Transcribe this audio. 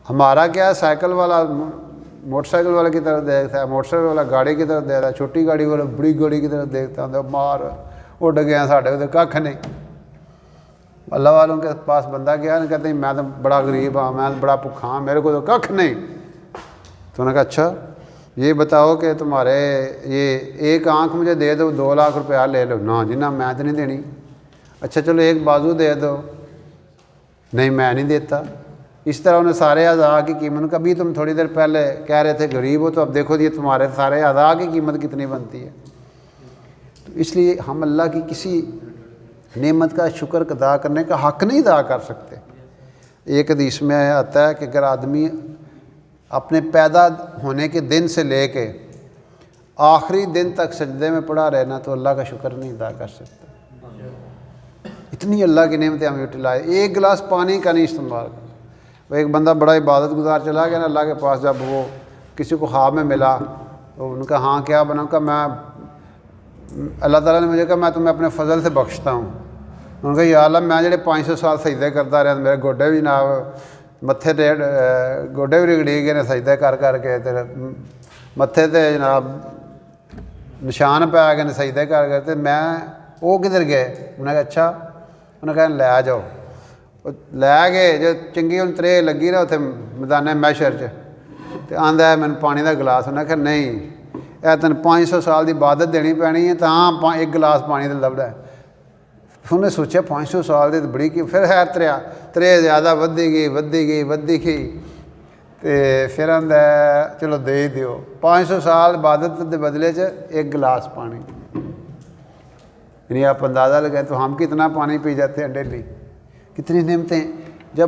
ہمارا کیا ہے، سائیکل والا موٹر سائیکل والے کی طرف دیکھتا ہے، موٹر سائیکل والا گاڑی کی طرف دیکھتا ہے، چھوٹی گاڑی والا بڑی گاڑی کی طرف دیکھتا ہے، مار اڈ گیا ساڈے کو کھ نہیں۔ اللہ والوں کے پاس بندہ گیا نا، کہتے ہیں میں تو بڑا غریب ہاں، میں بڑا بھوکھا ہاں، میرے کو تو کھ نہیں۔ تو انہوں نے کہا اچھا یہ بتاؤ کہ تمہارے یہ ایک آنکھ مجھے دے دو 2 لاکھ روپیہ لے لو۔ نہ جی نہ، میں تو نہیں دینی۔ اچھا چلو ایک بازو دے دو۔ نہیں میں نہیں دیتا۔ اس طرح انہیں سارے اعضاء کی قیمت، کبھی تم تھوڑی دیر پہلے کہہ رہے تھے غریب ہو، تو اب دیکھو یہ تمہارے سارے اعضاء کی قیمت کتنی بنتی ہے۔ تو اس لیے ہم اللہ کی کسی نعمت کا شکر ادا کرنے کا حق نہیں ادا کر سکتے۔ ایک حدیث میں آتا ہے کہ اگر آدمی اپنے پیدا ہونے کے دن سے لے کے آخری دن تک سجدے میں پڑا رہنا تو اللہ کا شکر نہیں ادا کر سکتا۔ اتنی اللہ کی نعمتیں ہم یوٹیلائز، ایک گلاس پانی کا نہیں استعمال کرنا۔ وہ ایک بندہ بڑا عبادت گزار چلا گیا نا اللہ کے پاس، جب وہ کسی کو خواب میں ملا تو ان کا ہاں کیا بنا کہ میں اللہ تعالیٰ نے مجھے کہا میں تمہیں اپنے فضل سے بخشتا ہوں۔ انہوں نے کہا یا اللہ میں جڑے 500 سال سجدے کرتا رہا، میرے گوڈے بھی جناب متھے تے گوڈے بھی رگڑی گئے نے سجدے کر کے، تیرے متھے تے جناب نشان پہ گئے نے سجدے کر کے، تو میں وہ کدھر گئے؟ انہوں نے کہا اچھا۔ انہوں نے کہا لے جاؤ۔ لے گئے، جو چنگی ان ترے لگی نا اتنے میدان محشر تو آندا ہے مینوں پانی دا گلاس۔ انہوں نے کہا نہیں، اے تین 500 سال دی عبادت دینی پینی ہے تاں ایک گلاس پانی دا لبدا ہے۔ انہوں نے سوچا 500 سال دی بڑی کی، پھر خیر ترے زیادہ ودی گئی تے پھر آندا ہے چلو دے ہی دیو۔ 500 سال عبادت دے بدلے ایک گلاس پانی۔ یعنی آپ اندازہ لگائیں تو ہم کتنا پانی پی جاتے ہیں ڈیلی، کتنی نعمتیں۔ جب